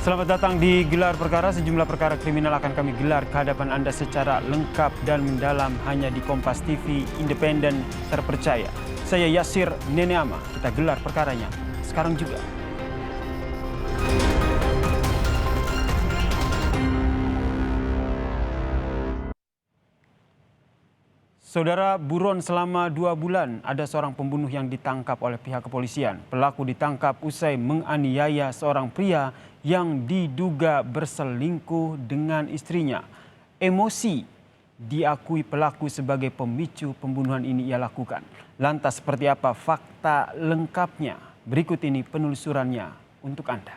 Selamat datang di Gelar Perkara. Sejumlah perkara kriminal akan kami gelar ke hadapan Anda secara lengkap dan mendalam hanya di Kompas TV, independen, terpercaya. Saya Yasir Neneama, kita gelar perkaranya sekarang juga. Saudara, buron selama 2 bulan, ada seorang pembunuh yang ditangkap oleh pihak kepolisian. Pelaku ditangkap usai menganiaya seorang pria yang diduga berselingkuh dengan istrinya. Emosi diakui pelaku sebagai pemicu pembunuhan ini ia lakukan. Lantas seperti apa fakta lengkapnya? Berikut ini penelusurannya untuk Anda.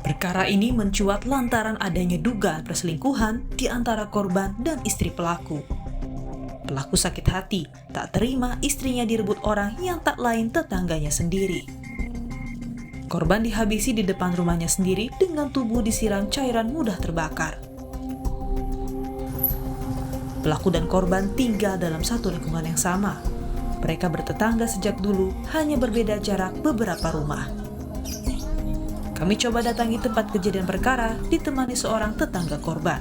Perkara ini mencuat lantaran adanya dugaan perselingkuhan di antara korban dan istri pelaku. Pelaku sakit hati, tak terima istrinya direbut orang yang tak lain tetangganya sendiri. Korban dihabisi di depan rumahnya sendiri dengan tubuh disiram cairan mudah terbakar. Pelaku dan korban tinggal dalam satu lingkungan yang sama. Mereka bertetangga sejak dulu, hanya berbeda jarak beberapa rumah. Kami coba datangi tempat kejadian perkara ditemani seorang tetangga korban.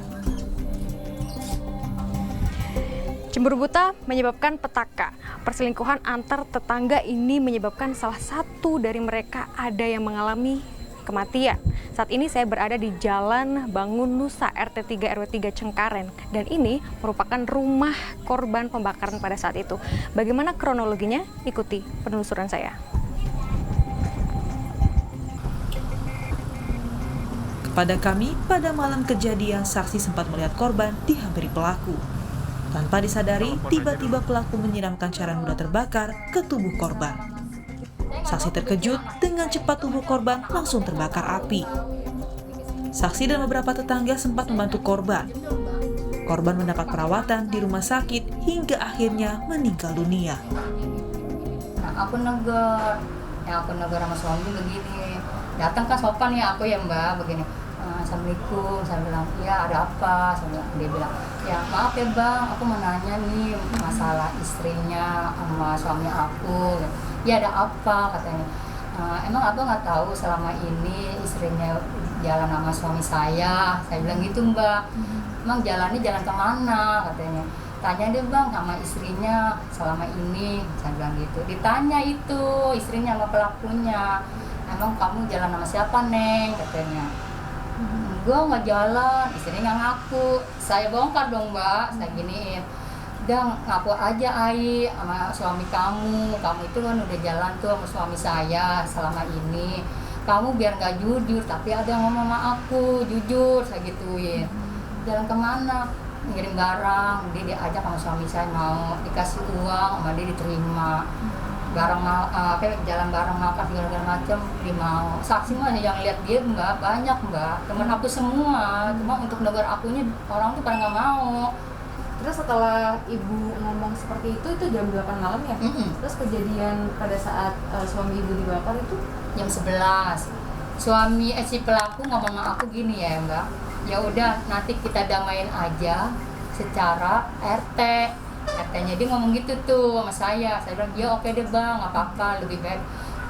Cemburu buta menyebabkan petaka. Perselingkuhan antar tetangga ini menyebabkan salah satu dari mereka ada yang mengalami kematian. Saat ini saya berada di Jalan Bangun Nusa RT 3 RW 3 Cengkareng dan ini merupakan rumah korban pembakaran pada saat itu. Bagaimana kronologinya? Ikuti penelusuran saya. Kepada kami, pada malam kejadian, saksi sempat melihat korban dihampiri pelaku. Tanpa disadari, tiba-tiba pelaku menyiramkan cairan mudah terbakar ke tubuh korban. Saksi terkejut dengan cepat tubuh korban langsung terbakar api. Saksi dan beberapa tetangga sempat membantu korban. Korban mendapat perawatan di rumah sakit hingga akhirnya meninggal dunia. Aku negur sama suami begini. Datang kan sopan ya aku ya Mbak begini. Assalamualaikum, saya bilang, ya ada apa? Dia bilang, ya maaf ya Bang, aku mau nanya nih masalah istrinya sama suami aku. Ya ada apa katanya. Emang Abang nggak tahu selama ini istrinya jalan sama suami saya? Saya bilang gitu Mbak. Emang jalannya jalan kemana katanya. Tanya deh Bang sama istrinya selama ini, saya bilang gitu. Ditanya itu istrinya sama pelakunya, emang kamu jalan sama siapa Neng katanya. Gue nggak jalan, istrinya nggak ngaku. Saya bongkar dong Mbak, saya giniin. Udah ngaku aja Ai sama suami kamu itu kan udah jalan tuh sama suami saya selama ini. Kamu biar nggak jujur, tapi ada yang ngomong sama aku, jujur, saya gituin. Jalan kemana? Ngirim barang, dia diajak sama suami saya, mau dikasih uang sama dia diterima. Barang jalan barang makan segala macam dia mau. Saksi mah yang lihat dia Mbak, banyak Mbak, teman aku semua. Cuma untuk negur akunya orang tuh pada nggak mau. Terus setelah ibu ngomong seperti itu jam 8 malam ya? Terus kejadian pada saat suami ibu dibakar itu jam 11. Si pelaku ngomong sama aku gini ya Mbak, ya udah nanti kita damain aja secara RT. Katanya dia ngomong gitu tuh sama saya bilang ya oke deh Bang, nggak apa-apa, lebih baik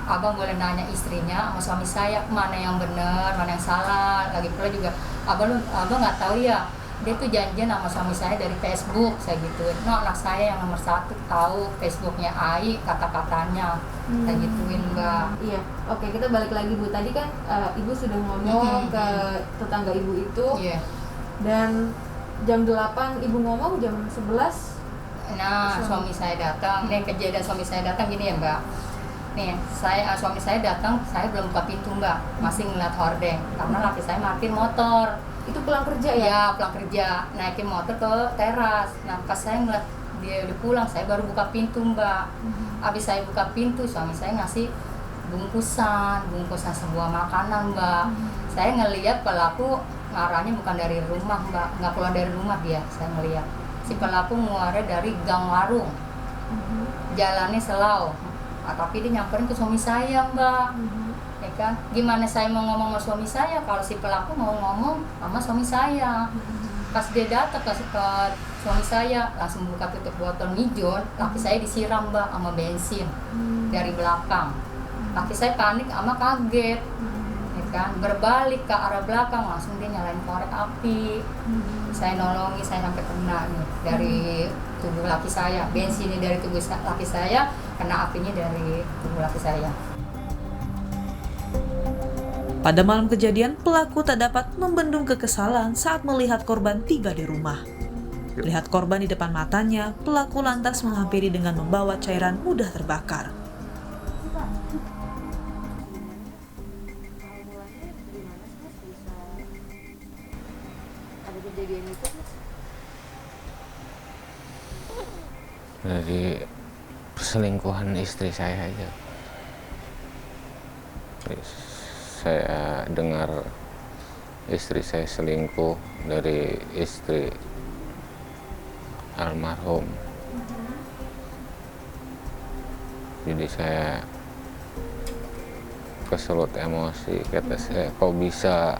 Abang boleh nanya istrinya sama suami saya mana yang benar mana yang salah. Lagi pula juga abang nggak tahu ya, dia tuh janjian sama suami saya dari Facebook, saya gituin. No, anak saya yang nomor 1 tahu Facebooknya Ai, kata-katanya saya gituin Mbak. Iya, oke, kita balik lagi Bu. Tadi kan ibu sudah ngomong ke tetangga ibu itu, dan jam 8 ibu ngomong, jam 11 Nah, suami saya datang. Nih kejadian suami saya datang gini ya, Mbak. Nih, suami saya datang, saya belum buka pintu, Mbak. Masih ngeliat hordeng karena laki saya parkir motor. Itu pulang kerja ya? Ya, pulang kerja. Naikin motor ke teras. Nah, pas saya ngeliat dia udah pulang, saya baru buka pintu, Mbak. Habis saya buka pintu, suami saya ngasih bungkusan sebuah makanan, Mbak. Saya ngelihat pelaku ngarahnya bukan dari rumah, Mbak. Nggak keluar dari rumah dia, saya ngelihat. Si pelaku ngeluarnya dari gang warung. Jalannya selau. Nah, tapi dia nyamperin ke suami saya, Mbak. Ya kan? Gimana saya mau ngomong sama suami saya kalau si pelaku mau ngomong sama suami saya. Pas dia datang ke suami saya, langsung buka tutup botol mijon, laki saya disiram, Mbak, sama bensin dari belakang. Laki saya panik sama kaget, ya kan? Berbalik ke arah belakang, langsung dia nyalain korek api. Saya nolongi, saya sampai kena nih dari tubuh laki saya, bensinnya dari tubuh laki saya, kena apinya dari tubuh laki saya. Pada malam kejadian, pelaku tak dapat membendung kekesalan saat melihat korban tiba di rumah. Melihat korban di depan matanya, pelaku lantas menghampiri dengan membawa cairan mudah terbakar. Ada kejadian itu? Dari perselingkuhan istri saya aja. Saya dengar istri saya selingkuh dari istri almarhum. Jadi saya kesulut emosi, kata saya, kok bisa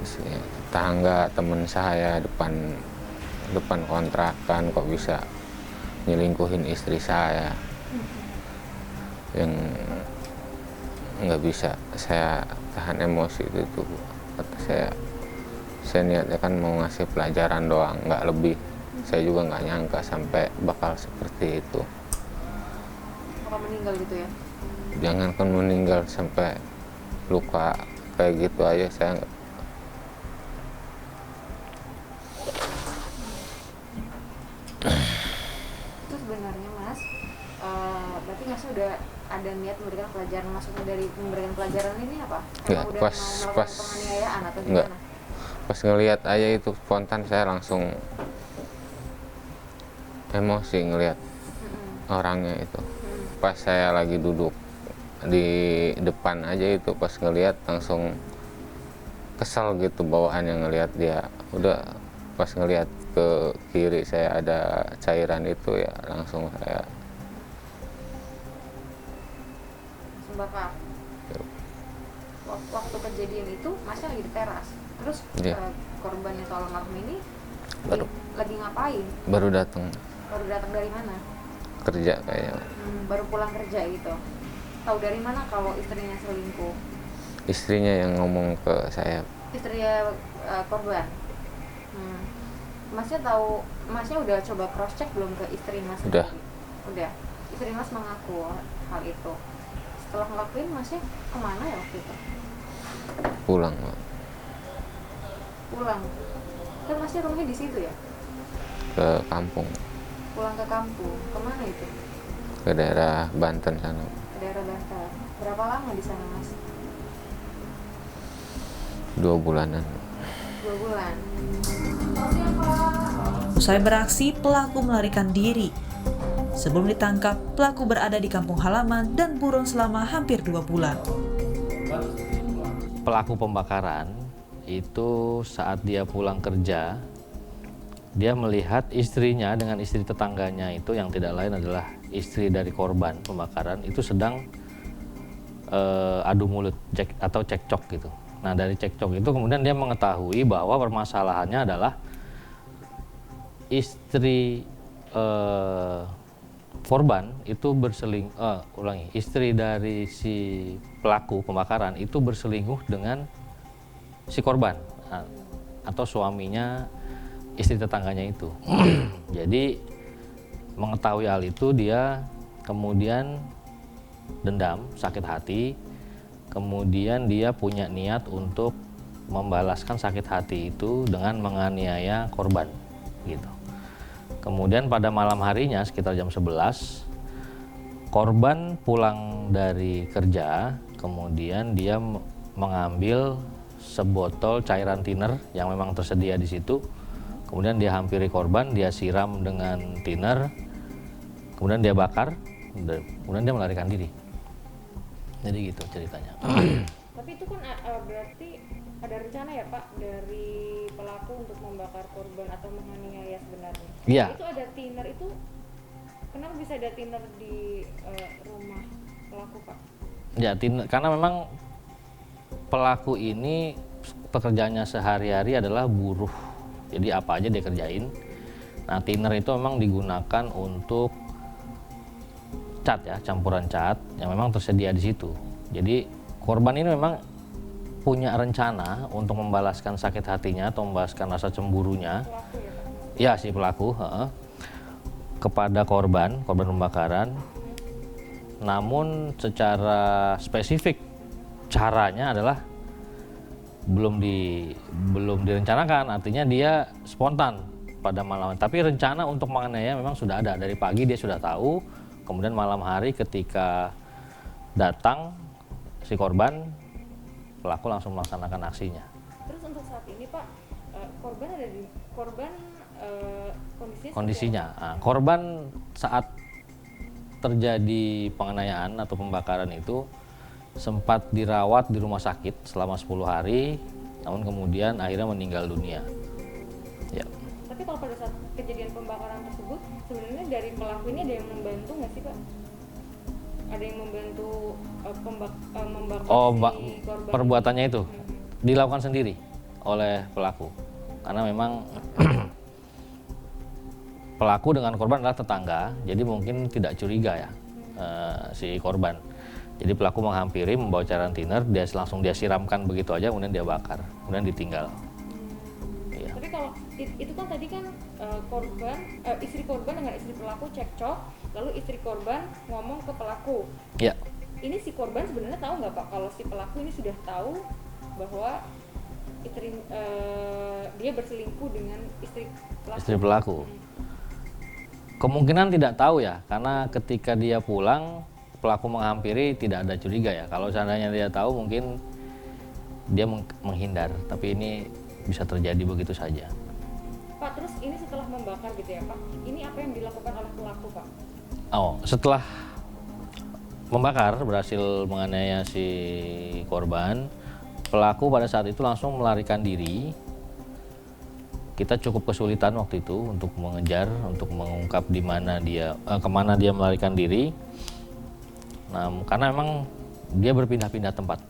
tetangga teman saya depan kontrakan kok bisa nyelingkuhin istri saya, yang nggak bisa saya tahan emosi itu. Kata saya niatnya kan mau ngasih pelajaran doang, nggak lebih. Saya juga nggak nyangka sampai bakal seperti itu. Kalau meninggal gitu ya? Jangankan meninggal, sampai luka kayak gitu aja saya nggak. Itu sebenarnya Mas, berarti Mas udah ada niat memberikan pelajaran, maksudnya dari memberikan pelajaran ini apa? Nggak, Emang udah pas mau melakukan penganiayaan atau nggak, gimana? pas ngelihat aja itu spontan saya langsung emosi ngelihat orangnya itu. Pas saya lagi duduk di depan aja itu, pas ngelihat langsung kesal gitu bawaannya ngelihat dia. Udah pas ngelihat ke kiri saya ada cairan itu, ya langsung saya Bakar. Waktu kejadian itu Masnya lagi di teras, terus korban atau almarhum ini lagi ngapain? Baru datang Dari mana? kerja kayaknya. Baru pulang kerja gitu. Tahu dari mana kalau istrinya selingkuh? Istrinya yang ngomong ke saya. Istrinya korban. Masnya tahu, Masnya udah coba cross check belum ke istri Mas? Udah. Udah. Istri Mas mengaku hal itu. Setelah ngelakuin, Masnya kemana ya waktu itu? Pulang, Pak. Pulang. Kan Masnya rumahnya di situ ya? Ke kampung, Pulang ke kampung. Kemana itu? ke daerah Banten sana. Ke daerah Banten. Berapa lama di sana, Mas? 2 bulanan. 2 bulan. Usai beraksi, pelaku melarikan diri. Sebelum ditangkap, pelaku berada di kampung halaman dan buron selama hampir 2 bulan. Pelaku pembakaran itu saat dia pulang kerja, dia melihat istrinya dengan istri tetangganya itu, yang tidak lain adalah istri dari korban pembakaran, itu sedang adu mulut atau cekcok gitu. Nah, dari cekcok itu kemudian dia mengetahui bahwa permasalahannya adalah istri korban itu istri dari si pelaku pembakaran itu berselingkuh dengan si korban atau suaminya istri tetangganya itu. Jadi mengetahui hal itu, dia kemudian dendam, sakit hati, kemudian dia punya niat untuk membalaskan sakit hati itu dengan menganiaya korban gitu. Kemudian pada malam harinya sekitar jam 11, korban pulang dari kerja, kemudian dia mengambil sebotol cairan thinner yang memang tersedia di situ. Kemudian dia hampiri korban, dia siram dengan thinner, kemudian dia bakar, kemudian dia melarikan diri. Jadi gitu ceritanya. Tapi itu kan berarti ada rencana ya Pak dari pelaku untuk membakar korban atau menganiaya sebenarnya. Iya. Itu ada thinner itu, kenapa bisa ada thinner di rumah pelaku Pak? Ya, karena memang pelaku ini pekerjaannya sehari-hari adalah buruh. Jadi apa aja dia kerjain. Nah, thinner itu memang digunakan untuk cat ya, campuran cat yang memang tersedia di situ. Jadi korban ini memang punya rencana untuk membalaskan sakit hatinya atau membalaskan rasa cemburunya. Pelaku ya Pak? Ya, si pelaku kepada korban pembakaran. Namun secara spesifik caranya adalah belum direncanakan, artinya dia spontan pada malam. Tapi rencana untuk menganiaya memang sudah ada dari pagi, dia sudah tahu. Kemudian malam hari ketika datang si korban, pelaku langsung melaksanakan aksinya. Terus untuk saat ini Pak, korban ada di Kondisinya, korban saat terjadi penganiayaan atau pembakaran itu sempat dirawat di rumah sakit selama 10 hari, namun kemudian akhirnya meninggal dunia. Ya. Tapi kalau pada saat kejadian pembakaran tersebut, sebenarnya dari pelaku ini ada yang membantu nggak sih Pak? Ada yang membantu membakar si korban? Perbuatannya itu dilakukan sendiri oleh pelaku, karena memang pelaku dengan korban adalah tetangga, jadi mungkin tidak curiga ya si korban. Jadi pelaku menghampiri, membawa cairan thinner, dia langsung siramkan begitu aja, kemudian dia bakar, kemudian ditinggal. Iya. Tapi kalau itu kan tadi kan istri korban dengan istri pelaku cekcok, lalu istri korban ngomong ke pelaku. Ya. Ini si korban sebenarnya tahu nggak Pak kalau si pelaku ini sudah tahu bahwa dia berselingkuh dengan istri pelaku? Istri pelaku. Kemungkinan tidak tahu ya, karena ketika dia pulang, pelaku menghampiri tidak ada curiga ya. Kalau seandainya dia tahu mungkin dia menghindar, tapi ini bisa terjadi begitu saja. Pak, terus ini setelah membakar gitu ya Pak, ini apa yang dilakukan oleh pelaku Pak? Setelah membakar, berhasil menganiaya si korban, pelaku pada saat itu langsung melarikan diri. Kita cukup kesulitan waktu itu untuk mengejar, untuk mengungkap di mana dia, kemana dia melarikan diri. Nah, karena memang dia berpindah-pindah tempat.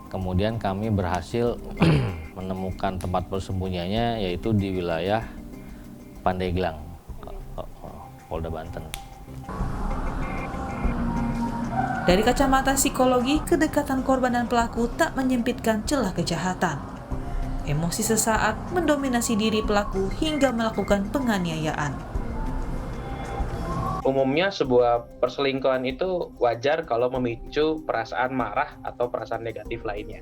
Kemudian kami berhasil menemukan tempat persembunyiannya, yaitu di wilayah Pandeglang, Polda Banten. Dari kacamata psikologi, kedekatan korban dan pelaku tak menyempitkan celah kejahatan. Emosi sesaat mendominasi diri pelaku hingga melakukan penganiayaan. Umumnya sebuah perselingkuhan itu wajar kalau memicu perasaan marah atau perasaan negatif lainnya.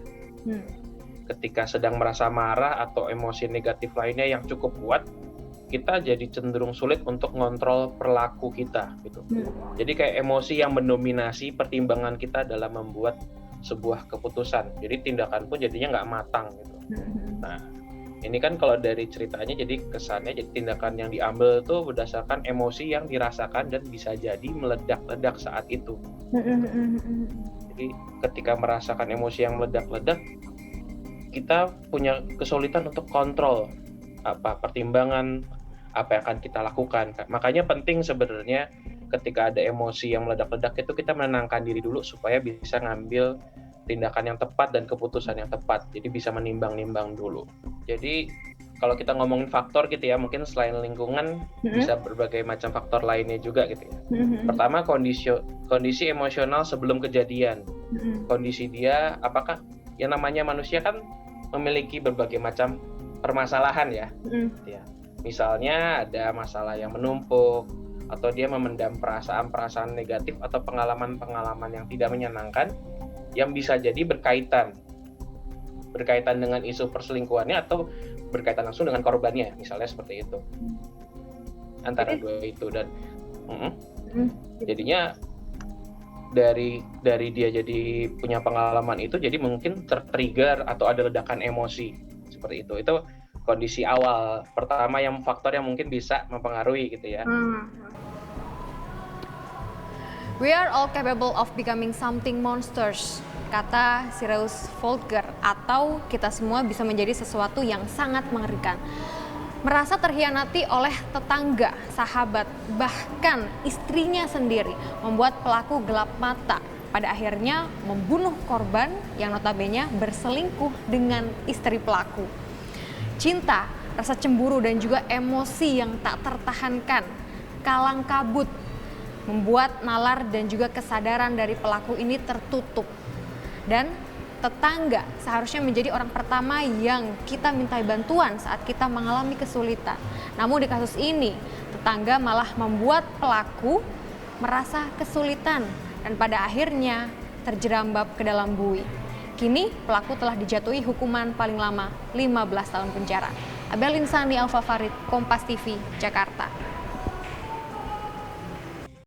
Ketika sedang merasa marah atau emosi negatif lainnya yang cukup kuat, kita jadi cenderung sulit untuk ngontrol perilaku kita gitu. Jadi kayak emosi yang mendominasi pertimbangan kita dalam membuat sebuah keputusan. Jadi tindakan pun jadinya nggak matang gitu. Nah, ini kan kalau dari ceritanya jadi kesannya jadi tindakan yang diambil itu berdasarkan emosi yang dirasakan dan bisa jadi meledak-ledak saat itu. Jadi ketika merasakan emosi yang meledak-ledak, kita punya kesulitan untuk kontrol pertimbangan apa yang akan kita lakukan. Makanya penting sebenarnya ketika ada emosi yang meledak-ledak itu kita menenangkan diri dulu supaya bisa ngambil tindakan yang tepat dan keputusan yang tepat. Jadi bisa menimbang-nimbang dulu. Jadi kalau kita ngomongin faktor gitu ya, mungkin selain lingkungan bisa berbagai macam faktor lainnya juga gitu ya. Pertama kondisi emosional sebelum kejadian. Kondisi dia, apakah yang namanya manusia kan memiliki berbagai macam permasalahan ya. Ya. Misalnya ada masalah yang menumpuk, atau dia memendam perasaan-perasaan negatif atau pengalaman-pengalaman yang tidak menyenangkan yang bisa jadi berkaitan dengan isu perselingkuhannya atau berkaitan langsung dengan korbannya, misalnya seperti itu. antara dua itu. Dan jadinya dari dia jadi punya pengalaman itu, jadi mungkin tertrigger atau ada ledakan emosi seperti itu. Itu kondisi awal pertama yang faktor yang mungkin bisa mempengaruhi gitu ya. We are all capable of becoming something monsters, kata Cyrus Volker, atau kita semua bisa menjadi sesuatu yang sangat mengerikan. Merasa terhianati oleh tetangga, sahabat, bahkan istrinya sendiri membuat pelaku gelap mata. Pada akhirnya membunuh korban yang notabene berselingkuh dengan istri pelaku. Cinta, rasa cemburu dan juga emosi yang tak tertahankan, kalang kabut, membuat nalar dan juga kesadaran dari pelaku ini tertutup. Dan tetangga seharusnya menjadi orang pertama yang kita mintai bantuan saat kita mengalami kesulitan. Namun di kasus ini, tetangga malah membuat pelaku merasa kesulitan dan pada akhirnya terjerambab ke dalam bui. Kini pelaku telah dijatuhi hukuman paling lama 15 tahun penjara. Abel Insani, Alfa Farid, Kompas TV, Jakarta.